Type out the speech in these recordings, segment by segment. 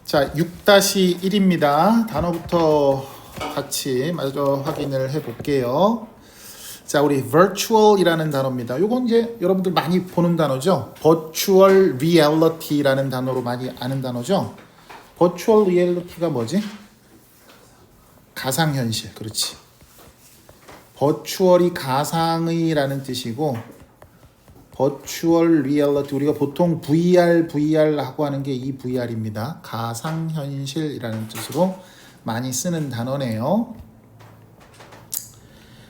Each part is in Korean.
자, 6-1입니다. 단어부터 같이 마저 확인을 해볼게요. 자, 우리 virtual이라는 단어입니다. 요건 이제 여러분들 많이 보는 단어죠. virtual reality라는 단어로 많이 아는 단어죠. virtual reality가 뭐지? 가상현실. 그렇지. virtual이 가상의라는 뜻이고 virtual reality 우리가 보통 VR 하고 하는 게 이 VR입니다. 가상현실이라는 뜻으로 많이 쓰는 단어네요.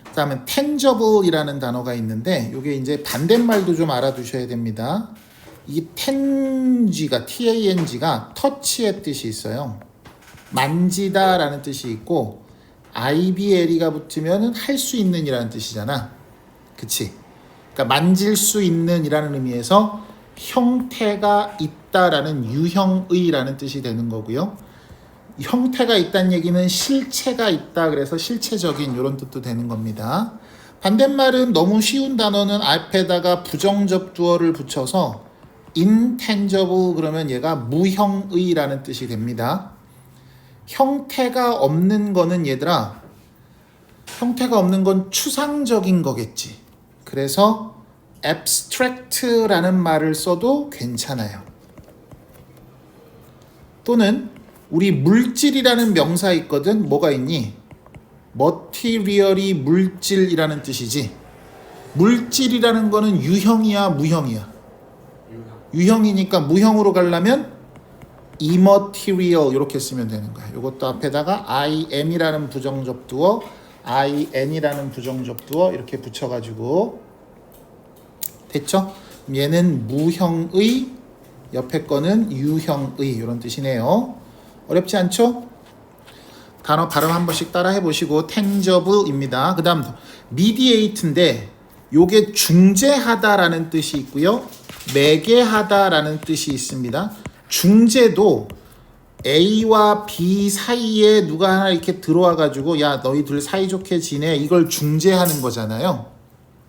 그다음에 tangible이라는 단어가 있는데 이게 이제 반대말도 좀 알아두셔야 됩니다. 이 tang가 touch의 뜻이 있어요. 만지다라는 뜻이 있고 ibl이가 붙으면 할 수 있는이라는 뜻이잖아. 그치? 그러니까 만질 수 있는이라는 의미에서 형태가 있다라는 유형의라는 뜻이 되는 거고요. 형태가 있다는 얘기는 실체가 있다. 그래서 실체적인 이런 뜻도 되는 겁니다. 반대말은 너무 쉬운 단어는 앞에다가 부정접두어를 붙여서 intangible 그러면 얘가 무형의라는 뜻이 됩니다. 형태가 없는 거는 얘들아, 형태가 없는 건 추상적인 거겠지. 그래서 abstract라는 말을 써도 괜찮아요. 또는 우리 물질이라는 명사 있거든. 뭐가 있니? material이 물질이라는 뜻이지. 물질이라는 거는 유형이야, 무형이야? 유형이니까 무형으로 가려면 immaterial 이렇게 쓰면 되는 거야. 이것도 앞에다가 im이라는 부정접두어, in이라는 부정접두어 이렇게 붙여가지고 됐죠? 얘는 무형의, 옆에 거는 유형의 이런 뜻이네요. 어렵지 않죠? 단어 발음 한 번씩 따라 해보시고 tangible입니다. 그 다음 mediate인데 요게 중재하다라는 뜻이 있고요. 매개하다라는 뜻이 있습니다. 중재도 A와 B 사이에 누가 하나 이렇게 들어와 가지고 야 너희들 사이좋게 지내 이걸 중재하는 거잖아요.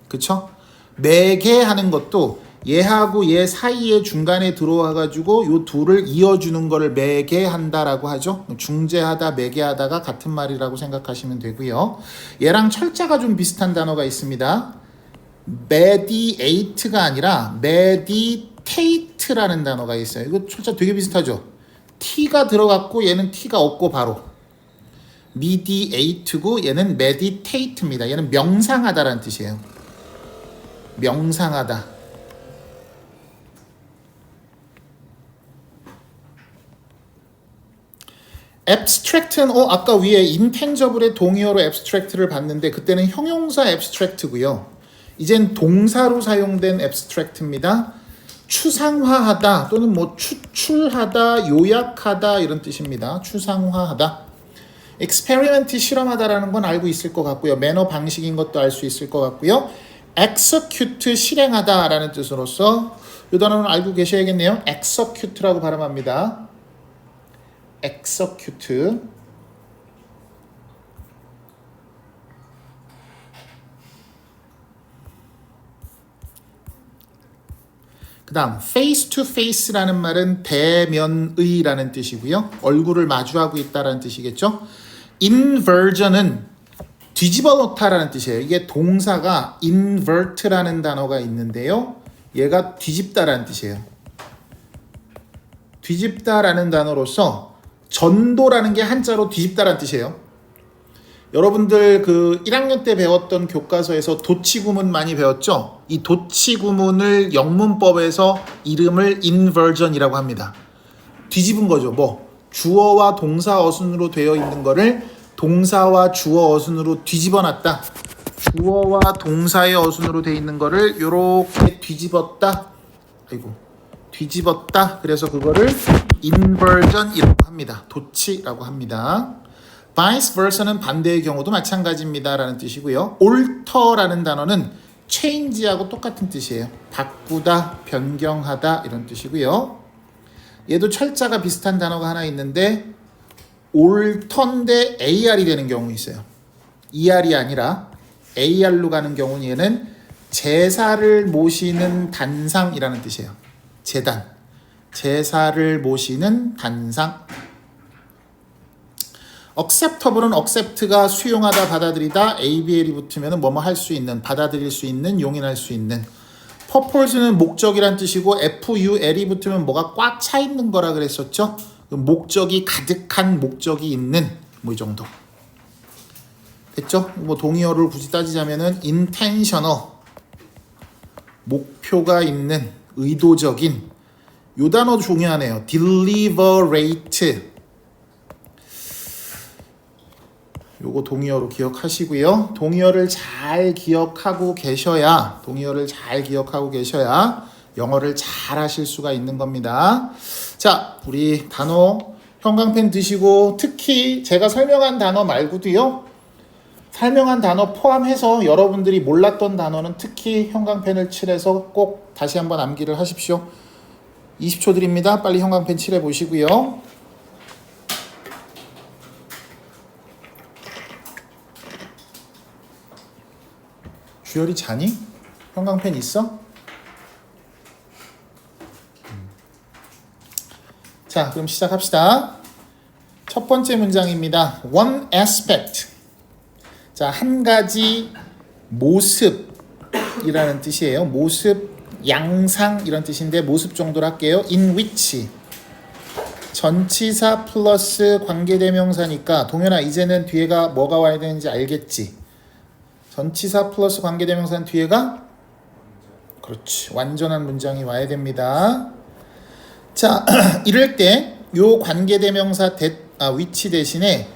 그쵸? 매개하는 것도 얘하고 얘 사이에 중간에 들어와 가지고 요 둘을 이어주는 거를 매개한다라고 하죠. 중재하다 매개하다가 같은 말이라고 생각하시면 되고요. 얘랑 철자가 좀 비슷한 단어가 있습니다. mediate가 아니라 meditate라는 단어가 있어요. 이거 철자 되게 비슷하죠. T가 들어갔고 얘는 T가 없고 바로 mediate고 얘는 meditate입니다. 얘는 명상하다라는 뜻이에요. 명상하다. abstract는 아까 위에 intangible의 동의어로 abstract를 봤는데 그때는 형용사 abstract고요. 이젠 동사로 사용된 abstract입니다. 추상화하다 또는 뭐 추출하다, 요약하다 이런 뜻입니다. 추상화하다. experiment 실험하다라는 건 알고 있을 것 같고요. 매너 방식인 것도 알 수 있을 것 같고요. execute 실행하다라는 뜻으로서 이 단어는 알고 계셔야겠네요. execute라고 발음합니다. execute. 그 다음 face to face라는 말은 대면의라는 뜻이고요. 얼굴을 마주하고 있다라는 뜻이겠죠. inversion은 뒤집어 놓다라는 뜻이에요. 이게 동사가 invert라는 단어가 있는데요. 얘가 뒤집다라는 뜻이에요. 뒤집다라는 단어로서 전도라는 게 한자로 뒤집다라는 뜻이에요. 여러분들 그 1학년 때 배웠던 교과서에서 도치구문 많이 배웠죠? 이 도치구문을 영문법에서 이름을 inversion이라고 합니다. 뒤집은 거죠. 뭐 주어와 동사 어순으로 되어 있는 거를 동사와 주어 어순으로 뒤집어 놨다. 주어와 동사의 어순으로 되어 있는 거를 이렇게 뒤집었다. 아이고. 뒤집었다. 그래서 그거를 inversion이라고 합니다. 도치라고 합니다. vice versa는 반대의 경우도 마찬가지입니다 라는 뜻이고요. alter라는 단어는 change하고 똑같은 뜻이에요. 바꾸다, 변경하다 이런 뜻이고요. 얘도 철자가 비슷한 단어가 하나 있는데 alter인데 AR이 되는 경우 있어요. ER이 아니라 AR로 가는 경우는 얘는 제사를 모시는 단상이라는 뜻이에요. 제단. 제사를 모시는 단상. acceptable은 accept가 수용하다, 받아들이다, ABL이 붙으면 뭐뭐 할 수 있는, 받아들일 수 있는, 용인할 수 있는. purpose는 목적이란 뜻이고 FUL이 붙으면 뭐가 꽉 차 있는 거라 그랬었죠. 목적이 가득한, 목적이 있는, 뭐 이 정도. 됐죠? 뭐 동의어를 굳이 따지자면은 intentional, 목표가 있는, 의도적인. 요 단어 중요하네요. deliberate. 요거 동의어로 기억하시고요. 동의어를 잘 기억하고 계셔야 영어를 잘 하실 수가 있는 겁니다. 자, 우리 단어 형광펜 드시고, 특히 제가 설명한 단어 말고도요, 설명한 단어 포함해서 여러분들이 몰랐던 단어는 특히 형광펜을 칠해서 꼭 다시 한번 암기를 하십시오. 20초 드립니다. 빨리 형광펜 칠해 보시고요. 주열이 자니? 형광펜 있어? 자, 그럼 시작합시다. 첫 번째 문장입니다. One aspect. 자, 한 가지 모습이라는 뜻이에요. 모습, 양상 이런 뜻인데 모습 정도로 할게요. In which. 전치사 플러스 관계대명사니까 동현아, 이제는 뒤에가 뭐가 와야 되는지 알겠지? 전치사 플러스 관계대명사는 뒤에가, 그렇지, 완전한 문장이 와야 됩니다. 자, 이럴 때 요 관계대명사 which 대신에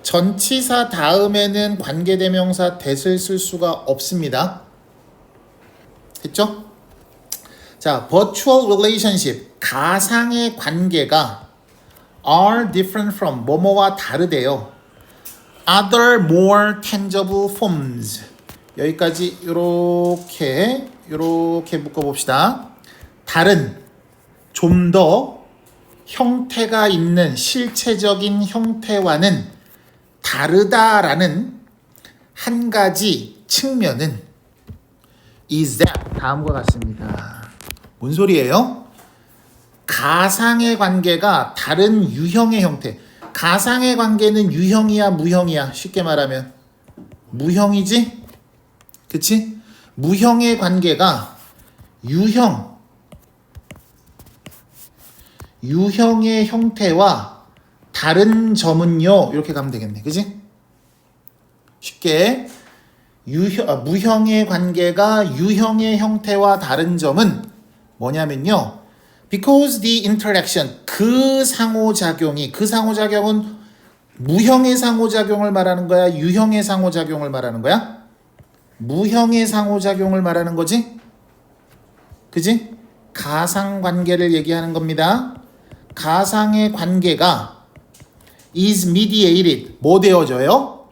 전치사 다음에는 관계대명사 that을 쓸 수가 없습니다. 됐죠? 자, virtual relationship, 가상의 관계가 are different from, 뭐뭐와 다르대요. other more tangible forms. 여기까지 요렇게 묶어봅시다. 다른, 좀 더 형태가 있는 실체적인 형태와는 다르다라는 한 가지 측면은 is that, 다음과 같습니다. 뭔 소리예요? 가상의 관계가 다른 유형의 형태. 가상의 관계는 유형이야, 무형이야? 쉽게 말하면 무형이지? 그치? 무형의 관계가 유형의 형태와 다른 점은요, 이렇게 가면 되겠네. 그치? 쉽게 무형의 관계가 유형의 형태와 다른 점은 뭐냐면요, because the interaction, 그 상호작용은 무형의 상호작용을 말하는 거야, 유형의 상호작용을 말하는 거야? 무형의 상호작용을 말하는 거지? 그지? 가상관계를 얘기하는 겁니다. 가상의 관계가 is mediated, 뭐 되어져요?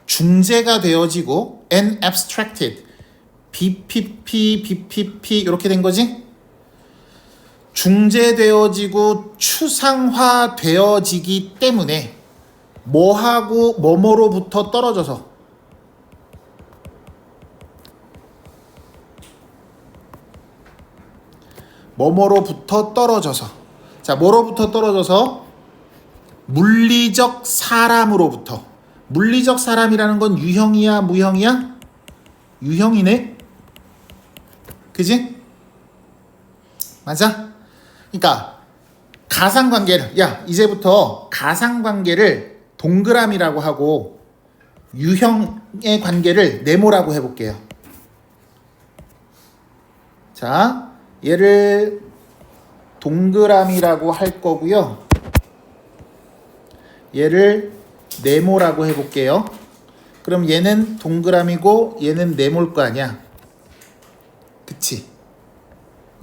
중재가 되어지고 and abstracted, BPP 이렇게 된 거지? 중재되어지고 추상화되어지기 때문에 뭐하고 뭐뭐로부터 떨어져서, 자, 뭐로부터 떨어져서? 물리적 사람으로부터. 물리적 사람이라는 건 유형이야, 무형이야? 유형이네? 그지? 맞아? 그러니까 가상관계를, 야, 이제부터 가상관계를 동그라미라고 하고 유형의 관계를 네모라고 해볼게요. 자, 얘를 동그라미라고 할 거고요, 얘를 네모라고 해볼게요. 그럼 얘는 동그라미고 얘는 네모일 거 아니야. 그치?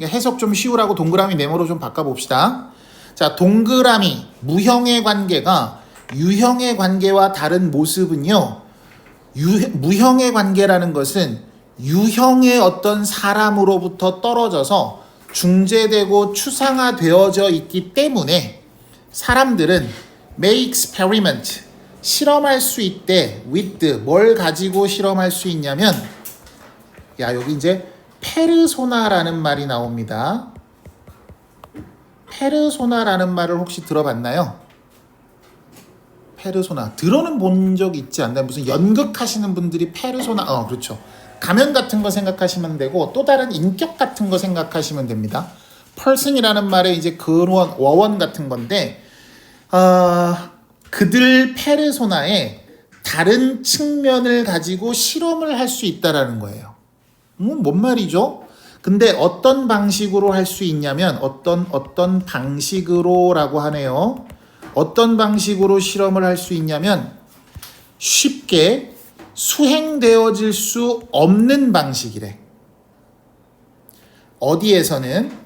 해석 좀 쉬우라고 동그라미 네모로 좀 바꿔봅시다. 자, 동그라미, 무형의 관계가 유형의 관계와 다른 모습은요, 무형의 관계라는 것은 유형의 어떤 사람으로부터 떨어져서 중재되고 추상화되어져 있기 때문에 사람들은 may experiment, 실험할 수 있대. with, 뭘 가지고 실험할 수 있냐면, 야, 여기 이제 페르소나라는 말이 나옵니다. 페르소나라는 말을 혹시 들어봤나요? 페르소나 들어는 본 적 있지 않나요? 무슨 연극 하시는 분들이 페르소나 그렇죠. 가면 같은 거 생각하시면 되고 또 다른 인격 같은 거 생각하시면 됩니다. person이라는 말에 이제 근원 어원 같은 건데 그들 페르소나에 다른 측면을 가지고 실험을 할 수 있다라는 거예요. 뭔 말이죠? 근데 어떤 방식으로 할 수 있냐면 어떤 방식으로라고 하네요. 어떤 방식으로 실험을 할 수 있냐면 쉽게 수행되어질 수 없는 방식이래. 어디에서는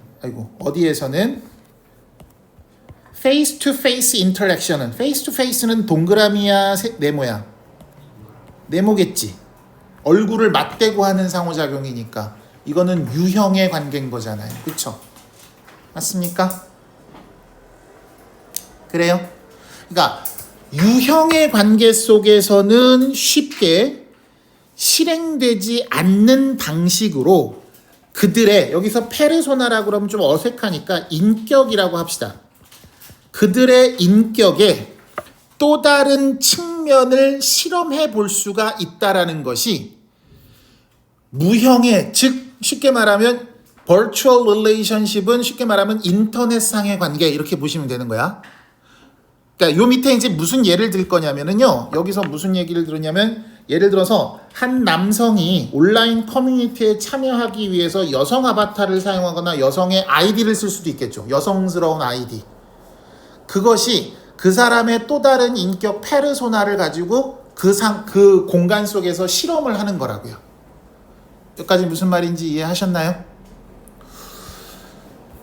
face to face interaction은 face to face는 동그라미야 네모야? 네모겠지. 얼굴을 맞대고 하는 상호작용이니까 이거는 유형의 관계인 거잖아요. 그렇죠? 맞습니까? 그래요? 그러니까 유형의 관계 속에서는 쉽게 실행되지 않는 방식으로 그들의 여기서 페르소나라고 그러면 좀 어색하니까 인격이라고 합시다. 그들의 인격에 또 다른 측면을 실험해 볼 수가 있다라는 것이 무형의 즉 쉽게 말하면 virtual relationship은 쉽게 말하면 인터넷상의 관계 이렇게 보시면 되는 거야. 그러니까 요 밑에 이제 무슨 예를 들 거냐면은요. 여기서 무슨 얘기를 들었냐면 예를 들어서 한 남성이 온라인 커뮤니티에 참여하기 위해서 여성 아바타를 사용하거나 여성의 아이디를 쓸 수도 있겠죠. 여성스러운 아이디. 그것이 그 사람의 또 다른 인격 페르소나를 가지고 그 공간 속에서 실험을 하는 거라고요. 여기까지 무슨 말인지 이해하셨나요?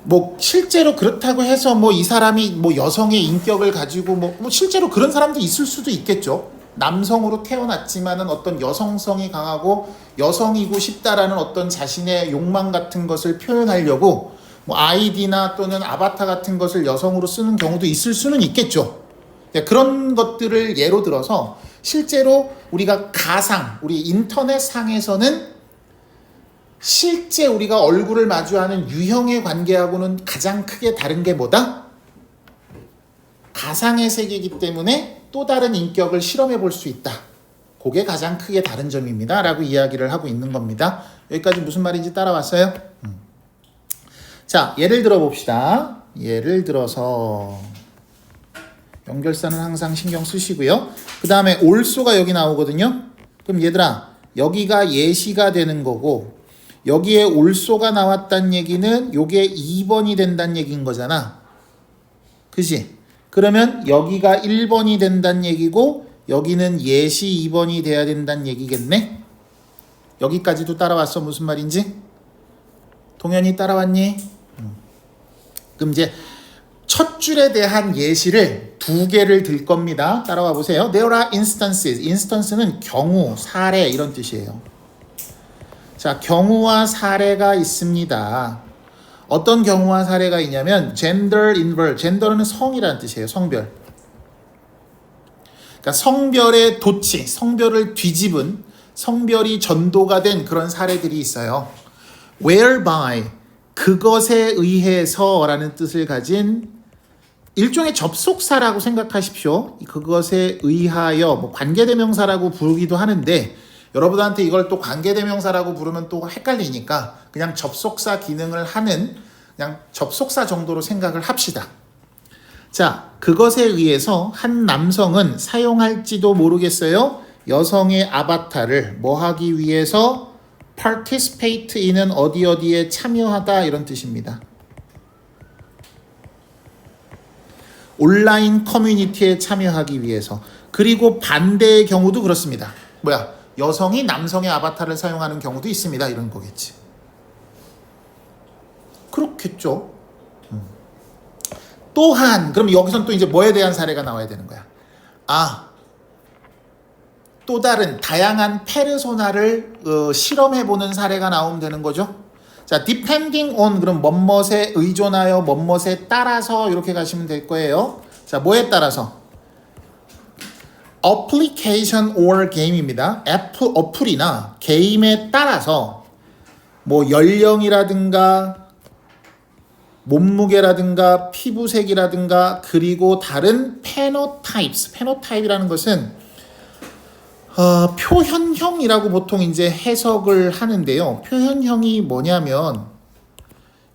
뭐 실제로 그렇다고 해서 뭐 이 사람이 뭐 여성의 인격을 가지고 뭐 실제로 그런 사람도 있을 수도 있겠죠. 남성으로 태어났지만은 어떤 여성성이 강하고 여성이고 싶다라는 어떤 자신의 욕망 같은 것을 표현하려고 뭐 아이디나 또는 아바타 같은 것을 여성으로 쓰는 경우도 있을 수는 있겠죠. 그런 것들을 예로 들어서 실제로 우리가 우리 인터넷 상에서는 실제 우리가 얼굴을 마주하는 유형의 관계하고는 가장 크게 다른 게 뭐다? 가상의 세계이기 때문에 또 다른 인격을 실험해 볼 수 있다. 그게 가장 크게 다른 점입니다. 라고 이야기를 하고 있는 겁니다. 여기까지 무슨 말인지 따라왔어요? 자, 예를 들어 봅시다. 예를 들어서 연결사는 항상 신경 쓰시고요. 그 다음에 올소가 여기 나오거든요. 그럼 얘들아, 여기가 예시가 되는 거고 여기에 올소가 나왔다는 얘기는 요게 2번이 된다는 얘기인 거잖아. 그지? 그러면 여기가 1번이 된다는 얘기고 여기는 예시 2번이 돼야 된다는 얘기겠네? 여기까지도 따라왔어? 무슨 말인지? 동현이 따라왔니? 그럼 이제 첫 줄에 대한 예시를 2개를 들 겁니다. 따라와 보세요. There are instances. instance는 경우, 사례 이런 뜻이에요. 자, 경우와 사례가 있습니다. 어떤 경우와 사례가 있냐면 gender inverse. gender는 성이라는 뜻이에요. 성별. 그러니까 성별의 도치, 성별을 뒤집은 성별이 전도가 된 그런 사례들이 있어요. whereby 그것에 의해서라는 뜻을 가진 일종의 접속사라고 생각하십시오. 그것에 의하여 뭐 관계대명사라고 부르기도 하는데 여러분한테 이걸 또 관계대명사라고 부르면 또 헷갈리니까 그냥 접속사 기능을 하는 그냥 접속사 정도로 생각을 합시다. 자, 그것에 의해서 한 남성은 사용할지도 모르겠어요. 여성의 아바타를 뭐 하기 위해서 participate in은 어디에 참여하다 이런 뜻입니다. 온라인 커뮤니티에 참여하기 위해서. 그리고 반대의 경우도 그렇습니다. 여성이 남성의 아바타를 사용하는 경우도 있습니다. 이런 거겠지. 그렇겠죠. 또한 그럼 여기선 또 이제 뭐에 대한 사례가 나와야 되는 거야. 또 다른 다양한 페르소나를 실험해보는 사례가 나오면 되는 거죠. 자, depending on 그럼 뭐뭇에 의존하여 뭐뭇에 따라서 이렇게 가시면 될 거예요. 자, 뭐에 따라서? application or game입니다. 어플이나 게임에 따라서 뭐 연령이라든가 몸무게라든가 피부색이라든가 그리고 다른 페노타입스. 페노타입이라는 것은 표현형이라고 보통 이제 해석을 하는데요. 표현형이 뭐냐면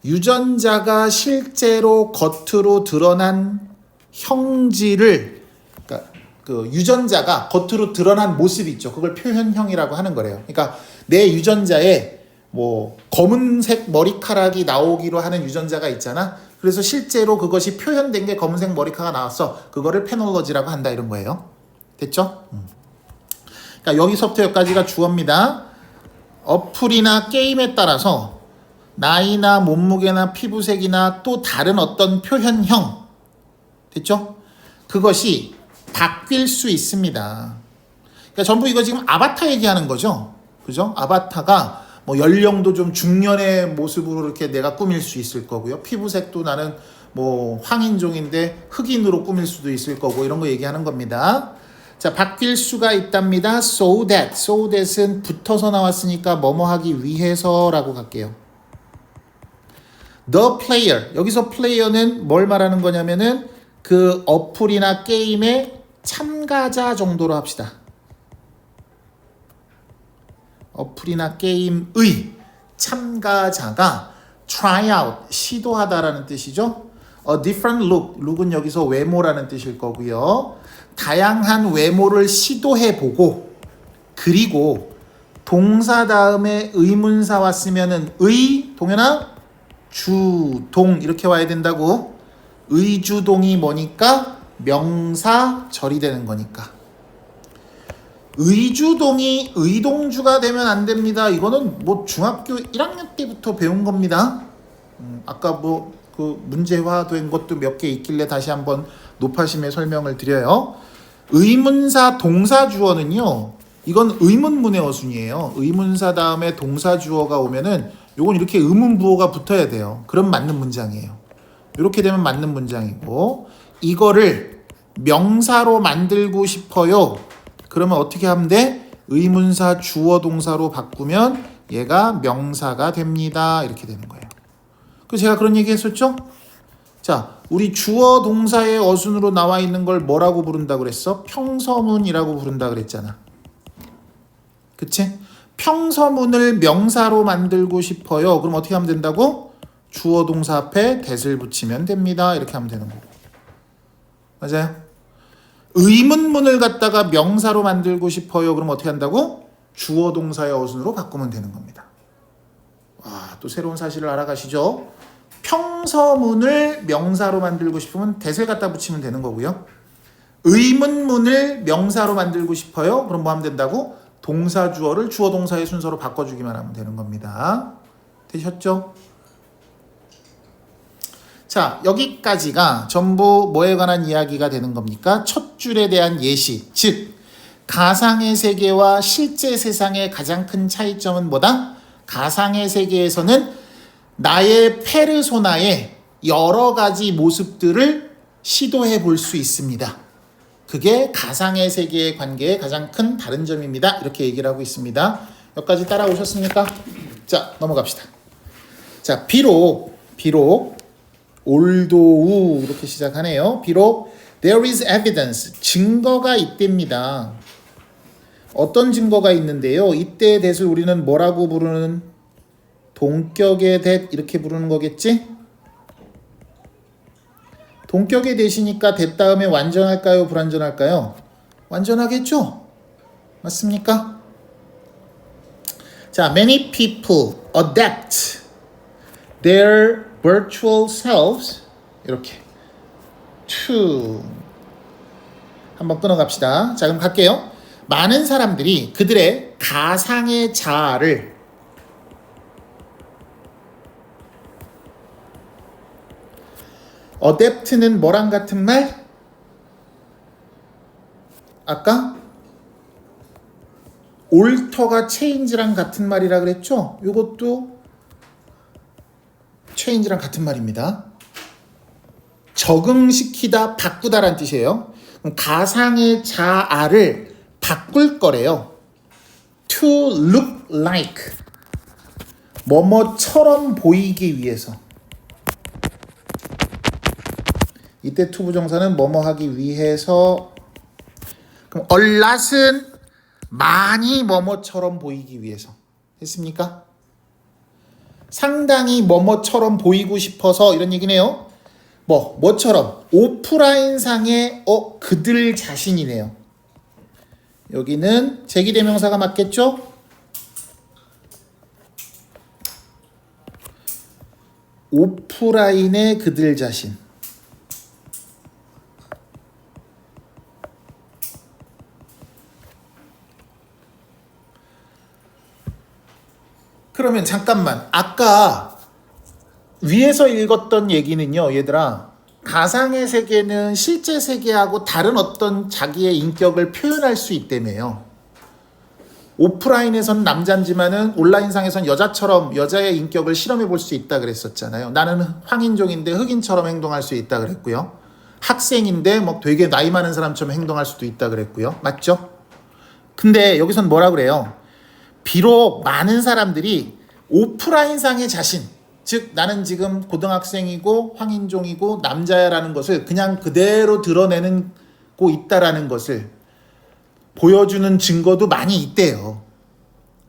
유전자가 실제로 겉으로 드러난 형질을, 그러니까 그 유전자가 겉으로 드러난 모습이 있죠. 그걸 표현형이라고 하는 거래요. 그러니까 내 유전자에 뭐 검은색 머리카락이 나오기로 하는 유전자가 있잖아. 그래서 실제로 그것이 표현된 게 검은색 머리카락이 나왔어. 그거를 페놀로지라고 한다 이런 거예요. 됐죠? 그러니까 여기서부터 여기까지가 주어입니다. 어플이나 게임에 따라서 나이나 몸무게나 피부색이나 또 다른 어떤 표현형, 됐죠? 그것이 바뀔 수 있습니다. 그러니까 전부 이거 지금 아바타 얘기하는 거죠. 그죠? 아바타가 뭐 연령도 좀 중년의 모습으로 이렇게 내가 꾸밀 수 있을 거고요. 피부색도 나는 뭐 황인종인데 흑인으로 꾸밀 수도 있을 거고 이런 거 얘기하는 겁니다. 자, 바뀔 수가 있답니다. So that은 붙어서 나왔으니까 뭐뭐 하기 위해서라고 갈게요. The player, 여기서 플레이어는 뭘 말하는 거냐면은 그 어플이나 게임의 참가자 정도로 합시다. 어플이나 게임의 참가자가 try out, 시도하다라는 뜻이죠. A different look, look은 여기서 외모라는 뜻일 거고요. 다양한 외모를 시도해보고, 그리고 동사 다음에 의문사 왔으면은 동현아 주동 이렇게 와야 된다고. 의주동이 뭐니까 명사절이 되는 거니까. 의주동이 의동주가 되면 안 됩니다. 이거는 뭐 중학교 1학년 때부터 배운 겁니다. 아까 뭐 그 문제화된 것도 몇 개 있길래 다시 한번 높아심에 설명을 드려요. 의문사 동사주어는요, 이건 의문문의 어순이에요. 의문사 다음에 동사주어가 오면은 요건 이렇게 의문부호가 붙어야 돼요. 그럼 맞는 문장이에요. 이렇게 되면 맞는 문장이고, 이거를 명사로 만들고 싶어요. 그러면 어떻게 하면 돼? 의문사 주어 동사로 바꾸면 얘가 명사가 됩니다. 이렇게 되는 거예요. 그래서 제가 그런 얘기 했었죠? 자, 우리 주어 동사의 어순으로 나와 있는 걸 뭐라고 부른다 그랬어? 평서문이라고 부른다 그랬잖아. 그치? 평서문을 명사로 만들고 싶어요. 그럼 어떻게 하면 된다고? 주어 동사 앞에 that을 붙이면 됩니다. 이렇게 하면 되는 거고. 맞아요? 의문문을 갖다가 명사로 만들고 싶어요. 그럼 어떻게 한다고? 주어 동사의 어순으로 바꾸면 되는 겁니다. 와, 또 새로운 사실을 알아가시죠? 평서문을 명사로 만들고 싶으면 that을 갖다 붙이면 되는 거고요. 의문문을 명사로 만들고 싶어요. 그럼 뭐 하면 된다고? 동사 주어를 주어 동사의 순서로 바꿔주기만 하면 되는 겁니다. 되셨죠? 자, 여기까지가 전부 뭐에 관한 이야기가 되는 겁니까? 첫 줄에 대한 예시, 즉 가상의 세계와 실제 세상의 가장 큰 차이점은 뭐다? 가상의 세계에서는 나의 페르소나의 여러 가지 모습들을 시도해 볼 수 있습니다. 그게 가상의 세계의 관계의 가장 큰 다른 점입니다. 이렇게 얘기를 하고 있습니다. 여기까지 따라오셨습니까? 자, 넘어갑시다. 자, 비록 올도우 이렇게 시작하네요. 비록 there is evidence, 증거가 있답니다. 어떤 증거가 있는데요? 이때의 that을 우리는 뭐라고 부르는, 동격의 that 이렇게 부르는 거겠지? 동격의 that이니까 that 다음에 완전할까요? 불완전할까요? 완전하겠죠? 맞습니까? 자, many people adapt their virtual selves 이렇게 to 한번 끊어갑시다. 자, 그럼 갈게요. 많은 사람들이 그들의 가상의 자아를 adapt는 뭐랑 같은 말? 아까 alter가 change랑 같은 말이라 그랬죠? 이것도 change랑 같은 말입니다. 적응시키다, 바꾸다라는 뜻이에요. 가상의 자아를 바꿀 거래요. To look like 뭐뭐처럼 보이기 위해서. 이때 투부정사는 뭐뭐 하기 위해서. 그럼 a lot은 많이 뭐뭐처럼 보이기 위해서 했습니까? 상당히 뭐뭐처럼 보이고 싶어서 이런 얘기네요. 뭐처럼 오프라인상의 그들 자신이네요. 여기는 제기대명사가 맞겠죠? 오프라인의 그들 자신. 그러면 잠깐만, 아까 위에서 읽었던 얘기는요, 얘들아, 가상의 세계는 실제 세계하고 다른 어떤 자기의 인격을 표현할 수 있다며요. 오프라인에선 남자지만은 온라인상에선 여자처럼 여자의 인격을 실험해 볼 수 있다 그랬었잖아요. 나는 황인종인데 흑인처럼 행동할 수 있다 그랬고요. 학생인데 되게 나이 많은 사람처럼 행동할 수도 있다 그랬고요. 맞죠? 근데 여기선 뭐라 그래요? 비록 많은 사람들이 오프라인상의 자신, 즉 나는 지금 고등학생이고 황인종이고 남자야라는 것을 그냥 그대로 드러내고 있다라는 것을 보여주는 증거도 많이 있대요.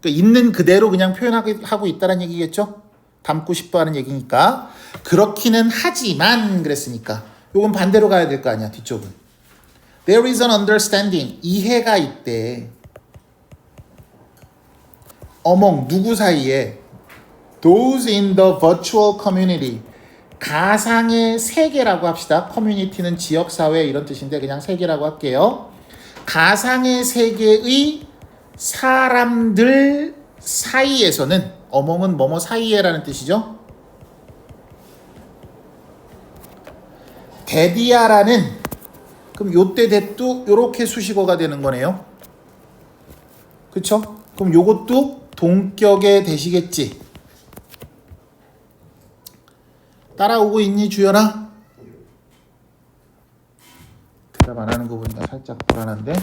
그러니까 있는 그대로 그냥 표현하고 있다는 얘기겠죠? 담고 싶어 하는 얘기니까. 그렇기는 하지만 그랬으니까 요건 반대로 가야 될 거 아니야, 뒤쪽은. There is an understanding. 이해가 있대. among 누구 사이에? Those in the virtual community. 가상의 세계라고 합시다. 커뮤니티는 지역사회 이런 뜻인데 그냥 세계라고 할게요. 가상의 세계의 사람들 사이에서는, among은 뭐뭐 사이에라는 뜻이죠. 데디아라는, 그럼 요때 대도 요렇게 수식어가 되는 거네요. 그쵸? 그럼 요것도 동격의 대시겠지. 따라오고 있니 주연아? 대답 안 하는 거 보니까 살짝 불안한데.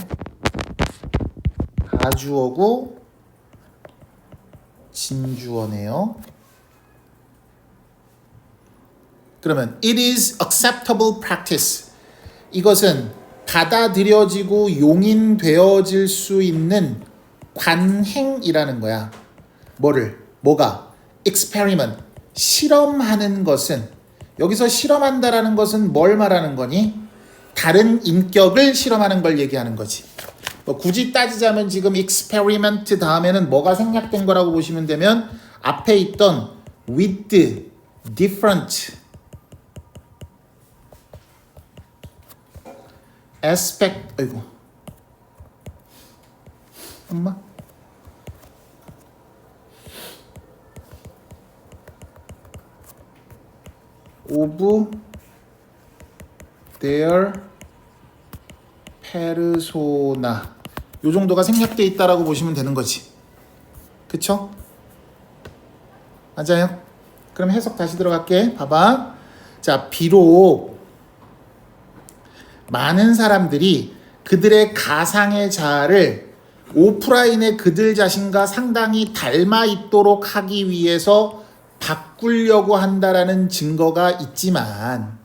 가주어고 진주어네요. 그러면 it is acceptable practice. 이것은 받아들여지고 용인되어질 수 있는 관행이라는 거야. 뭐가? experiment. 실험하는 것은, 여기서 실험한다라는 것은 뭘 말하는 거니? 다른 인격을 실험하는 걸 얘기하는 거지. 굳이 따지자면 지금 experiment 다음에는 뭐가 생략된 거라고 보시면 되면 앞에 있던 with, different, aspect, 아이고 엄마 of their persona, 요 정도가 생략되어 있다라고 보시면 되는 거지. 그쵸? 맞아요? 그럼 해석 다시 들어갈게. 봐봐. 자, 비록 많은 사람들이 그들의 가상의 자아를 오프라인의 그들 자신과 상당히 닮아 있도록 하기 위해서 바꾸려고 한다라는 증거가 있지만,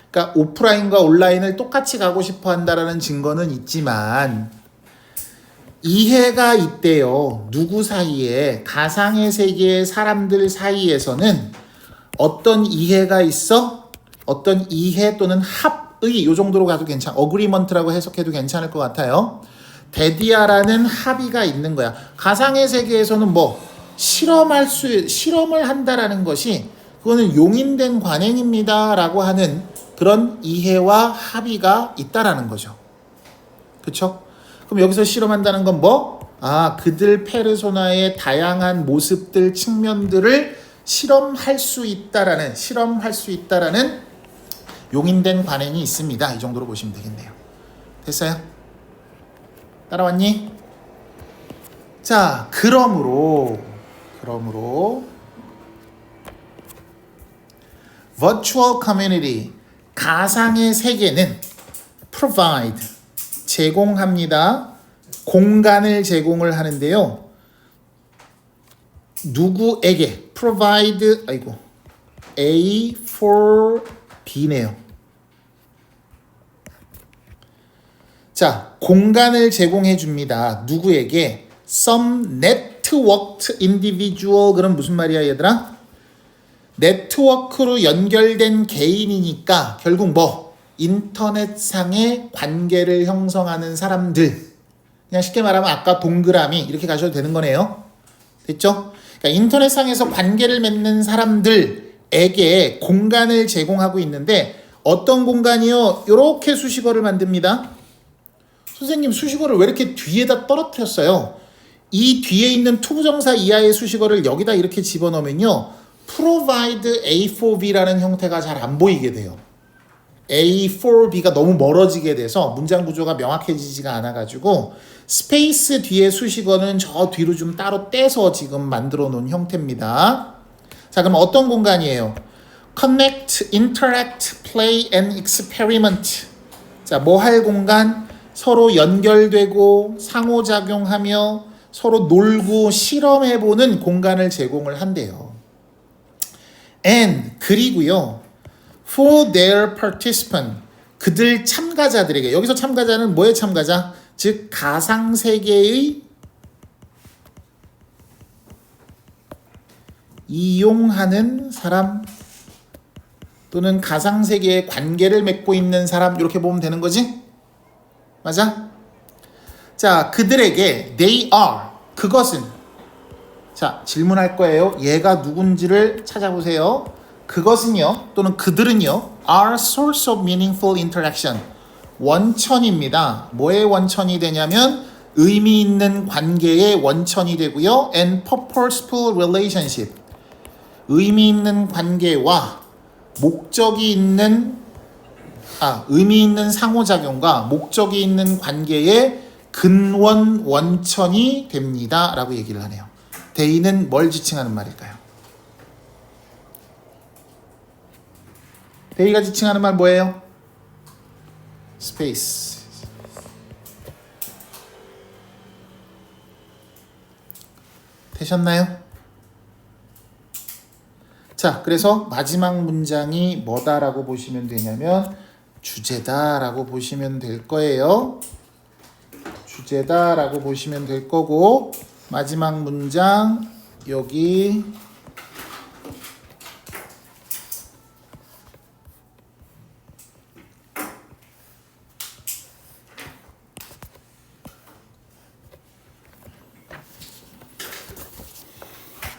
그러니까 오프라인과 온라인을 똑같이 가고 싶어 한다라는 증거는 있지만 이해가 있대요. 누구 사이에? 가상의 세계의 사람들 사이에서는 어떤 이해가 있어? 어떤 이해 또는 합의, 요 정도로 가도 괜찮아. 어그리먼트라고 해석해도 괜찮을 것 같아요. 데디아라는 합의가 있는 거야. 가상의 세계에서는 실험을 한다라는 것이 그거는 용인된 관행입니다 라고 하는 그런 이해와 합의가 있다라는 거죠. 그쵸? 그럼 여기서 실험한다는 건 그들 페르소나의 다양한 모습들, 측면들을 실험할 수 있다라는 용인된 관행이 있습니다. 이 정도로 보시면 되겠네요. 됐어요? 따라왔니? 자, 그러므로 virtual community, 가상의 세계는 provide, 제공합니다. 공간을 제공을 하는데요. 누구에게? provide, A for B네요. 자, 공간을 제공해 줍니다. 누구에게? Some networked individual. 그럼 무슨 말이야, 얘들아? 네트워크로 연결된 개인이니까 결국 뭐? 인터넷상의 관계를 형성하는 사람들. 그냥 쉽게 말하면 아까 동그라미 이렇게 가셔도 되는 거네요. 됐죠? 그러니까 인터넷상에서 관계를 맺는 사람들에게 공간을 제공하고 있는데 어떤 공간이요? 이렇게 수식어를 만듭니다. 선생님 수식어를 왜 이렇게 뒤에다 떨어뜨렸어요? 이 뒤에 있는 투부정사 이하의 수식어를 여기다 이렇게 집어넣으면요. provide A for B라는 형태가 잘 안 보이게 돼요. A for B가 너무 멀어지게 돼서 문장 구조가 명확해지지가 않아가지고 스페이스 뒤에 수식어는 저 뒤로 좀 따로 떼서 지금 만들어 놓은 형태입니다. 자, 그럼 어떤 공간이에요? Connect, interact, play and experiment. 자, 뭐 할 공간? 서로 연결되고 상호작용하며 서로 놀고 실험해보는 공간을 제공을 한대요. And 그리고요. For their participant. 그들 참가자들에게. 여기서 참가자는 뭐의 참가자? 즉 가상세계의 이용하는 사람 또는 가상세계에 관계를 맺고 있는 사람 이렇게 보면 되는 거지? 맞아? 자, 그들에게 they are 그것은 자, 질문할 거예요. 얘가 누군지를 찾아보세요. 그것은요 또는 그들은요 are source of meaningful interaction 원천입니다. 뭐의 원천이 되냐면 의미 있는 관계의 원천이 되고요. and purposeful relationship 의미 있는 관계와 목적이 있는 의미 있는 상호작용과 목적이 있는 관계의 근원 원천이 됩니다. 라고 얘기를 하네요. they는 뭘 지칭하는 말일까요? they가 지칭하는 말 뭐예요? space. 되셨나요? 자, 그래서 마지막 문장이 뭐다라고 보시면 되냐면 주제다라고 보시면 될 거예요. 주제다라고 보시면 될 거고 마지막 문장 여기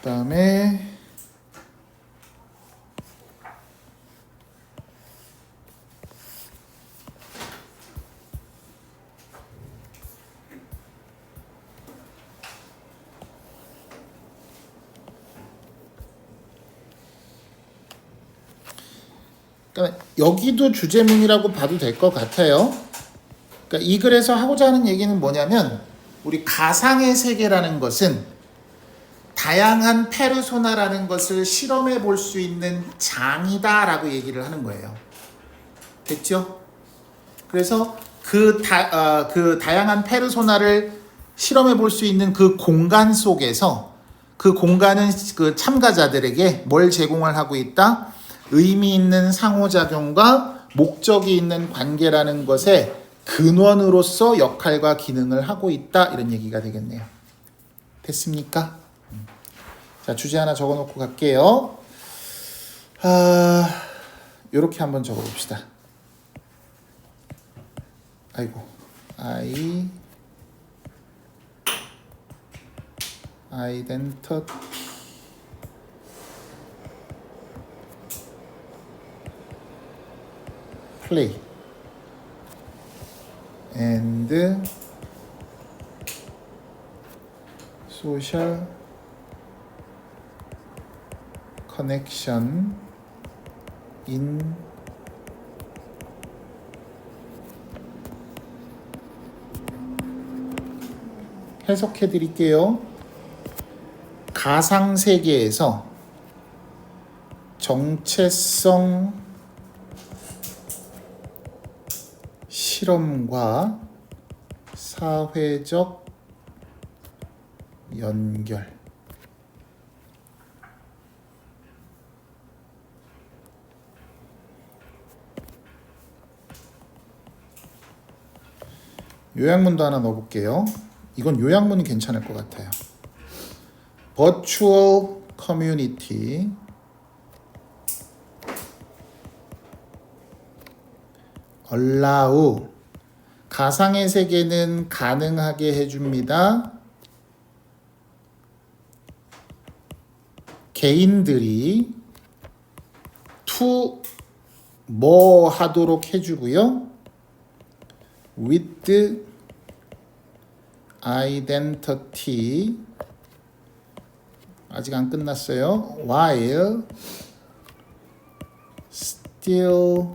그 다음에 그러니까 여기도 주제문이라고 봐도 될 것 같아요. 그러니까 이 글에서 하고자 하는 얘기는 뭐냐면 우리 가상의 세계라는 것은 다양한 페르소나라는 것을 실험해 볼 수 있는 장이다라고 얘기를 하는 거예요. 됐죠? 그래서 그 다양한 페르소나를 실험해 볼 수 있는 그 공간 속에서 그 공간은 그 참가자들에게 뭘 제공을 하고 있다? 의미 있는 상호작용과 목적이 있는 관계라는 것의 근원으로서 역할과 기능을 하고 있다. 이런 얘기가 되겠네요. 됐습니까? 자, 주제 하나 적어놓고 갈게요. 요렇게 한번 적어봅시다. 아이고, 아이덴티티 play and social connection in 해석해 드릴게요. 가상세계에서 정체성 실험과 사회적 연결 요약문도 하나 넣어볼게요. 이건 요약문이 괜찮을 것 같아요. Virtual Community allow 가상의 세계는 가능하게 해줍니다. 개인들이 to 뭐 하도록 해주고요. with identity 아직 안 끝났어요. while still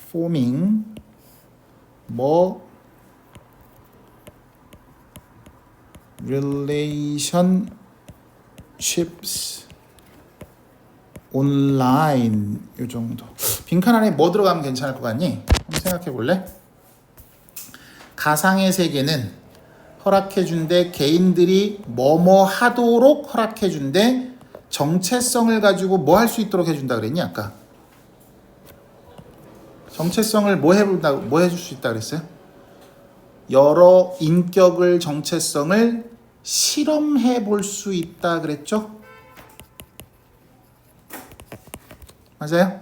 forming 뭐 relationships online 요 정도. 빈칸 안에 뭐 들어가면 괜찮을 것 같니? 한번 생각해 볼래? 가상의 세계는 허락해 준대 개인들이 뭐뭐 하도록 허락해 준대 정체성을 가지고 뭐 할 수 있도록 해준다 그랬니 아까? 정체성을 뭐 해줄 수 있다 그랬어요? 여러 인격을 정체성을 실험해 볼 수 있다 그랬죠? 맞아요?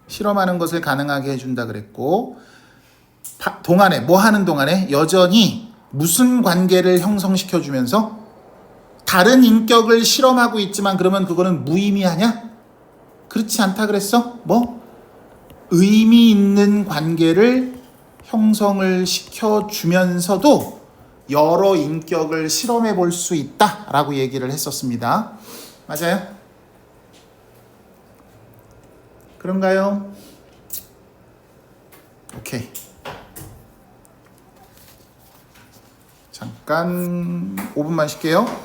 실험하는 것을 가능하게 해준다 그랬고 동안에 뭐 하는 동안에 여전히 무슨 관계를 형성시켜 주면서 다른 인격을 실험하고 있지만 그러면 그거는 무의미하냐? 그렇지 않다 그랬어? 뭐? 의미 있는 관계를 형성을 시켜주면서도 여러 인격을 실험해 볼 수 있다라고 얘기를 했었습니다. 맞아요? 그런가요? 오케이. 잠깐 5분만 쉴게요.